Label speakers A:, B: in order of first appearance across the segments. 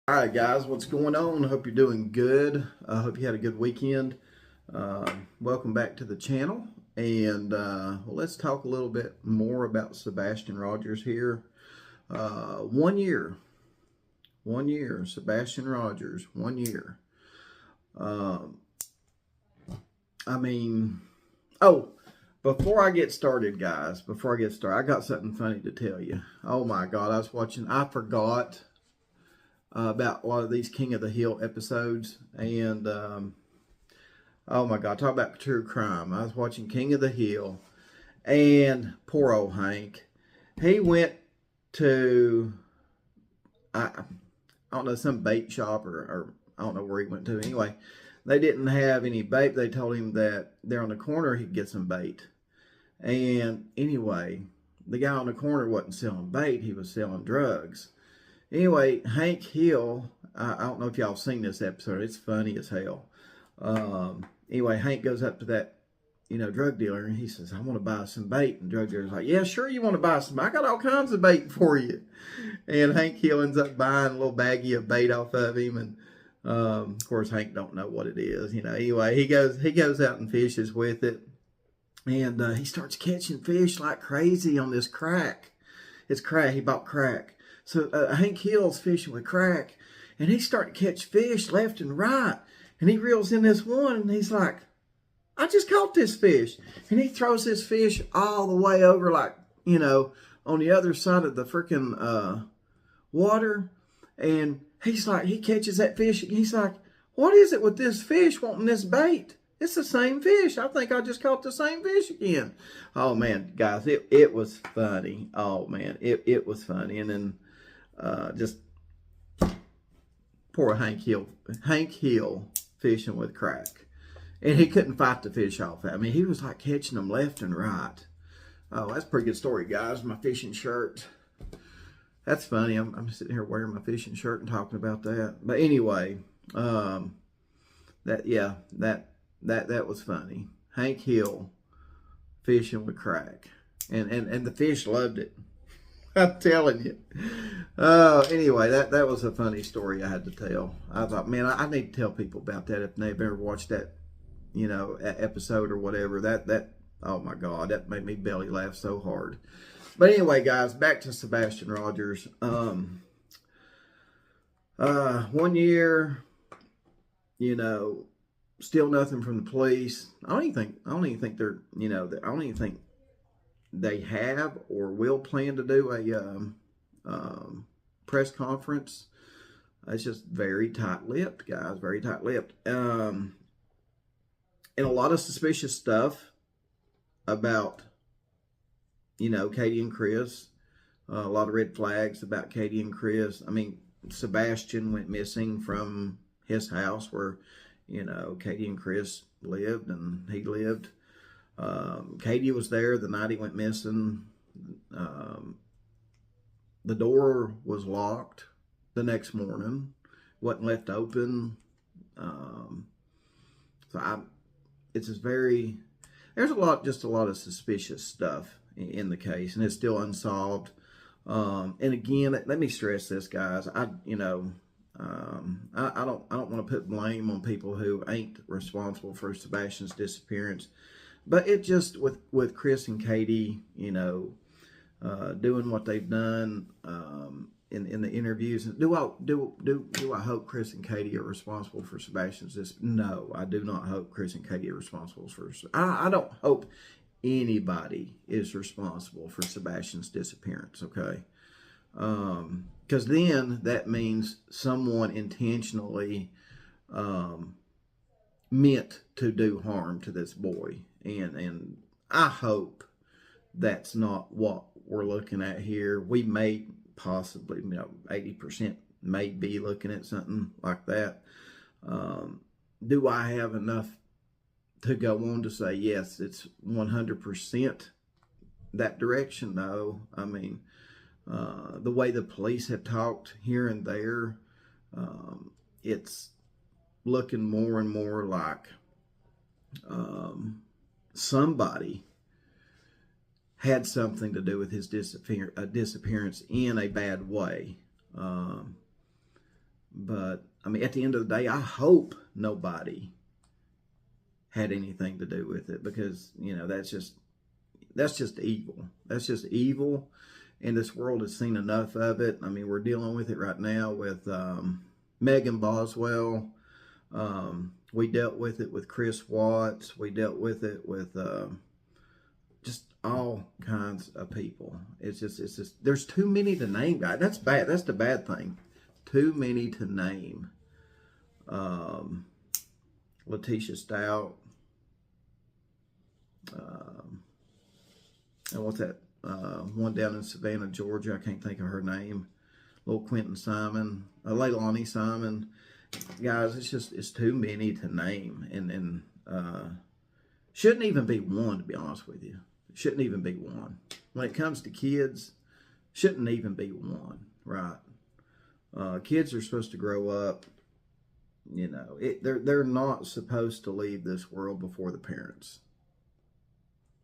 A: All right, guys, what's going on? I hope you're doing good. I hope you had a good weekend. Welcome back to the channel. And let's talk a little bit more about Sebastian Rogers here. 1 year. 1 year. Sebastian Rogers, 1 year. I mean, oh, before I get started, guys, I got something funny to tell you. Oh, my God, I forgot about a lot of these King of the Hill episodes, and oh my God, talk about true crime. I was watching King of the Hill, and poor old Hank, he went to I don't know, some bait shop, or I don't know where he went to. Anyway, they didn't have any bait. They told him that there on the corner he'd get some bait, and anyway, the guy on the corner wasn't selling bait, he was selling drugs. Anyway, Hank Hill, I don't know if y'all seen this episode. It's funny as hell. Anyway, Hank goes up to that, drug dealer, and he says, "I want to buy some bait." And the drug dealer's like, "Yeah, sure, you want to buy some. I got all kinds of bait for you." And Hank Hill ends up buying a little baggie of bait off of him. And of course, Hank don't know what it is. Anyway, he goes out and fishes with it. And he starts catching fish like crazy on this crack. It's crack. He bought crack. So Hank Hill's fishing with crack, and he's starting to catch fish left and right. And he reels in this one, and he's like, "I just caught this fish." And he throws this fish all the way over, like, on the other side of the freaking water. And he's like, he catches that fish, and he's like, "What is it with this fish wanting this bait? It's the same fish. I think I just caught the same fish again." Oh, man, guys, it was funny. Oh, man, it was funny. And then just poor Hank Hill fishing with crack. And he couldn't fight the fish off. I mean, he was like catching them left and right. Oh, that's a pretty good story, guys. My fishing shirt. That's funny. I'm sitting here wearing my fishing shirt and talking about that. But anyway, that was funny. Hank Hill fishing with crack. And the fish loved it. I'm telling you. Anyway, that was a funny story I had to tell. I thought, man, I need to tell people about that if they've ever watched that, episode or whatever. That oh my God, that made me belly laugh so hard. But anyway, guys, back to Sebastian Rogers. 1 year, still nothing from the police. I don't even think they're, I don't even think they have or will plan to do a press conference. It's just very tight-lipped, guys, very tight-lipped. And a lot of suspicious stuff about, Katie and Chris. A lot of red flags about Katie and Chris. I mean, Sebastian went missing from his house where, Katie and Chris lived and he lived. Katie was there the night he went missing. The door was locked the next morning, wasn't left open. It's just there's a lot of suspicious stuff in the case, and it's still unsolved. And again, let me stress this, guys. I don't want to put blame on people who ain't responsible for Sebastian's disappearance. But it just, with Chris and Katie, doing what they've done in the interviews. Do I hope Chris and Katie are responsible for Sebastian's disappearance? No, I do not hope Chris and Katie are responsible for. I don't hope anybody is responsible for Sebastian's disappearance. Okay, because then that means someone intentionally meant to do harm to this boy. And I hope that's not what we're looking at here. We may possibly, 80% may be looking at something like that. Do I have enough to go on to say, yes, it's 100% that direction? No. I mean, the way the police have talked here and there, it's looking more and more like somebody had something to do with his disappearance in a bad way. But I mean, at the end of the day, I hope nobody had anything to do with it, because that's just evil. That's just evil, and this world has seen enough of it. I mean, we're dealing with it right now with Megan Boswell. We dealt with it with Chris Watts. We dealt with it with just all kinds of people. It's just there's too many to name, guys. That's bad. That's the bad thing. Too many to name. Letitia Stout. And what's that? One down in Savannah, Georgia. I can't think of her name. Little Quentin Simon. Leilani Simon. Guys, it's too many to name. And shouldn't even be one, to be honest with you. Shouldn't even be one. When it comes to kids, shouldn't even be one, right? Kids are supposed to grow up. They're not supposed to leave this world before the parents.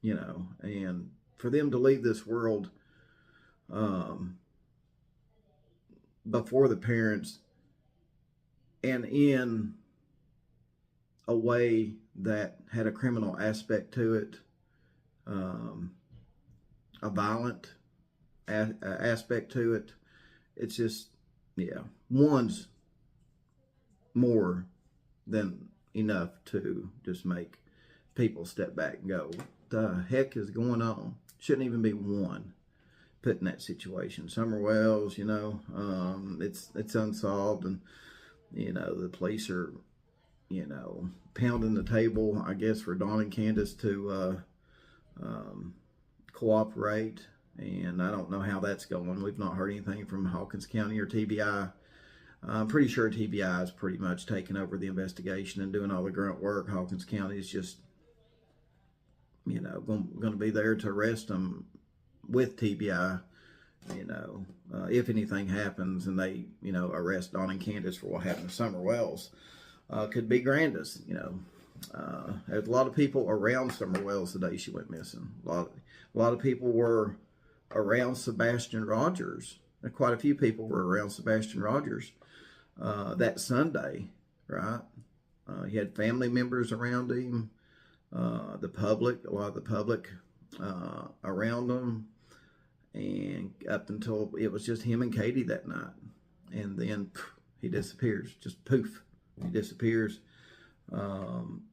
A: And for them to leave this world before the parents, and in a way that had a criminal aspect to it, a violent aspect to it, it's just, one's more than enough to just make people step back and go, what the heck is going on? Shouldn't even be one put in that situation. Summer Wells, it's unsolved, and the police are pounding the table, I guess, for Dawn and Candace to cooperate, and I don't know how that's going. We've not heard anything from Hawkins County or TBI. I'm pretty sure TBI is pretty much taking over the investigation and doing all the grunt work. Hawkins County is just, going to be there to arrest them with TBI, if anything happens and they, arrest Dawn and Candace for what happened to Summer Wells. Could be Grandis, There's a lot of people around Summer Wells the day she went missing. A lot of people were around Sebastian Rogers. Quite a few people were around Sebastian Rogers that Sunday, right? He had family members around him, a lot of the public around him, and up until it was just him and Katie that night. And then he disappears, just poof, he disappears. And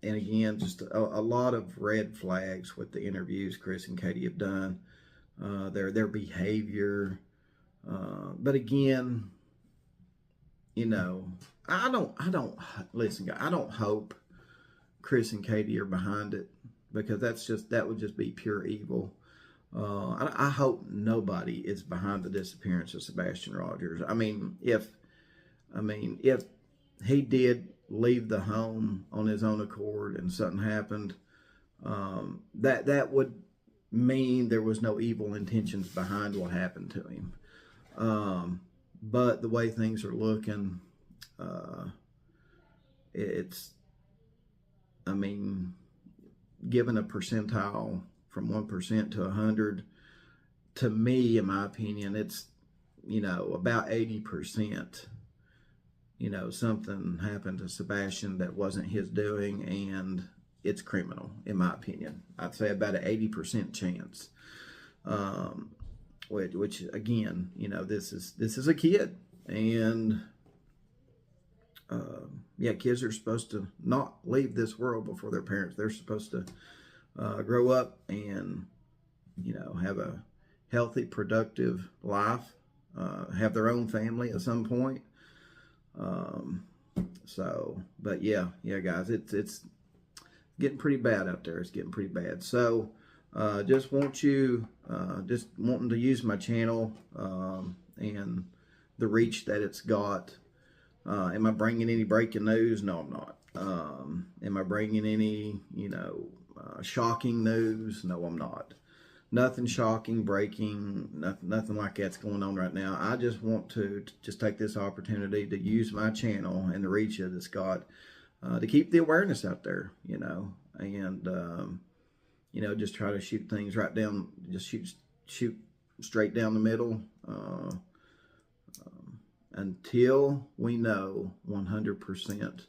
A: again, just a lot of red flags with the interviews Chris and Katie have done, their behavior. But again, I don't listen, guys. I don't hope Chris and Katie are behind it, because that would just be pure evil. I hope nobody is behind the disappearance of Sebastian Rogers. I mean, if he did leave the home on his own accord and something happened, that would mean there was no evil intentions behind what happened to him. But the way things are looking, given a percentile from 1% to 100, to me, in my opinion, it's, about 80%, something happened to Sebastian that wasn't his doing, and it's criminal, in my opinion. I'd say about an 80% chance. Which again, this is a kid, and kids are supposed to not leave this world before their parents. They're supposed to grow up and have a healthy, productive life, have their own family at some point. But guys, it's getting pretty bad out there. It's getting pretty bad. So just wanting to use my channel and the reach that it's got. Am I bringing any breaking news? No, I'm not. Am I bringing any shocking news? No, I'm not. Nothing shocking, breaking, nothing like that's going on right now. I just want to just take this opportunity to use my channel and the reach that it's got to keep the awareness out there, and just try to shoot things right down, just shoot straight down the middle. until we know 100%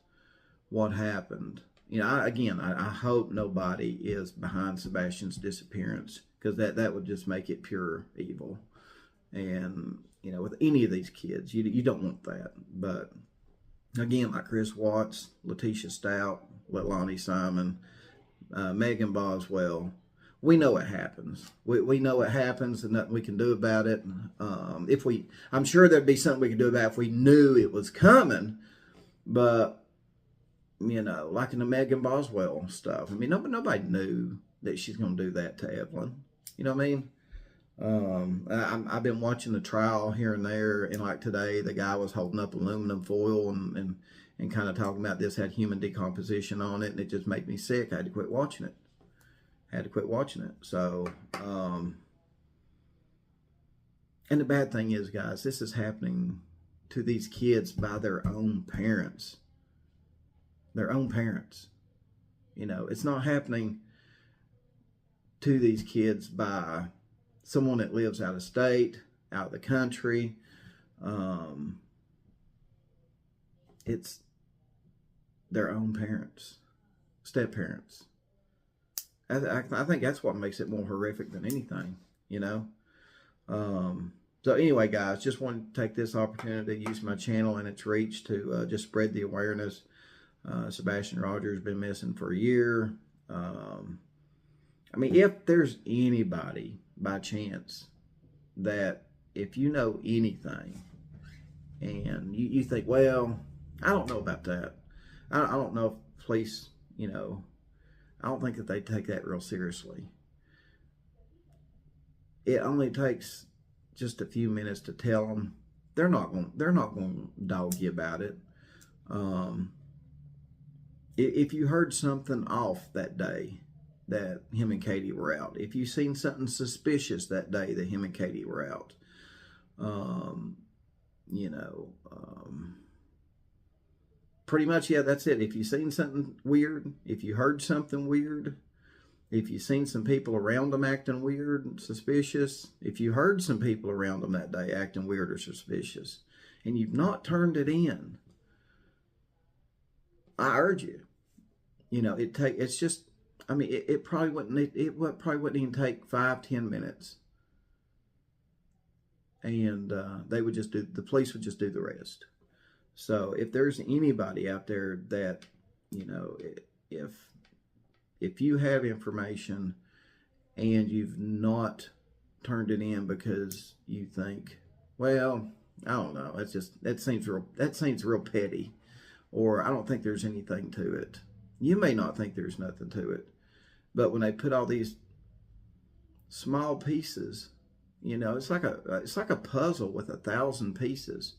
A: what happened. I hope nobody is behind Sebastian's disappearance, because that would just make it pure evil. And, with any of these kids, you don't want that. But, again, like Chris Watts, Letitia Stout, Leilani Simon, Megan Boswell, we know it happens. We know it happens, and nothing we can do about it. I'm sure there'd be something we could do about it if we knew it was coming. But, like in the Megan Boswell stuff, nobody knew that she's going to do that to Evelyn. You know what I mean? I've been watching the trial here and there, and like today, the guy was holding up aluminum foil and kind of talking about this had human decomposition on it, and it just made me sick. I had to quit watching it. So, and the bad thing is, guys, this is happening to these kids by their own parents. Their own parents. It's not happening to these kids by someone that lives out of state, out of the country. It's their own parents, step parents. I think that's what makes it more horrific than anything, So anyway, guys, just wanted to take this opportunity to use my channel and its reach to just spread the awareness. Sebastian Rogers has been missing for a year. If there's anybody by chance that, if you know anything and you think, well, I don't know about that. I don't know if police, I don't think that they take that real seriously. It only takes just a few minutes to tell them. They're not going to dog you about it. If you heard something off that day that him and Katie were out, if you seen something suspicious that day that him and Katie were out, pretty much, yeah, that's it. If you seen something weird, if you heard something weird, if you seen some people around them acting weird and suspicious, if you heard some people around them that day acting weird or suspicious, and you've not turned it in, I urge you. It probably wouldn't even take 5-10 minutes, and the police would just do the rest. So if there's anybody out there that, if you have information and you've not turned it in because you think, well, I don't know, that seems real petty, or I don't think there's anything to it. You may not think there's nothing to it, but when they put all these small pieces, it's like a puzzle with 1,000 pieces.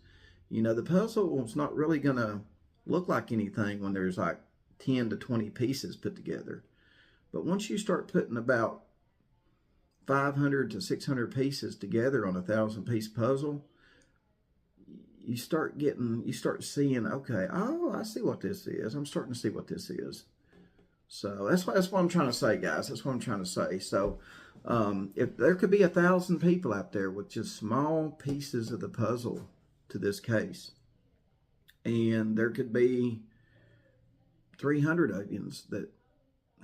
A: The puzzle's not really going to look like anything when there's like 10 to 20 pieces put together. But once you start putting about 500 to 600 pieces together on a 1,000-piece puzzle, you start seeing, okay, oh, I see what this is. I'm starting to see what this is. So that's what I'm trying to say, guys. That's what I'm trying to say. So if there could be 1,000 people out there with just small pieces of the puzzle to this case, and there could be 300 of you that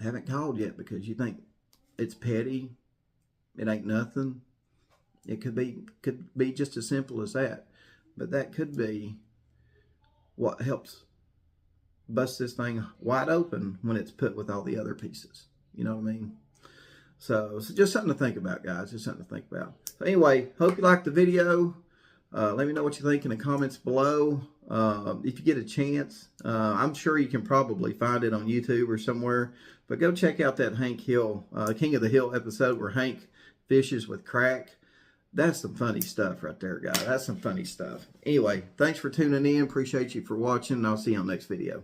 A: haven't called yet because you think it's petty, it ain't nothing. It could be just as simple as that. But that could be what helps bust this thing wide open when it's put with all the other pieces. You know what I mean? So just something to think about, guys. Just something to think about. So anyway, hope you liked the video. Let me know what you think in the comments below. If you get a chance, I'm sure you can probably find it on YouTube or somewhere. But go check out that Hank Hill, King of the Hill episode where Hank fishes with crack. That's some funny stuff right there, guys. That's some funny stuff. Anyway, thanks for tuning in. Appreciate you for watching, and I'll see you on the next video.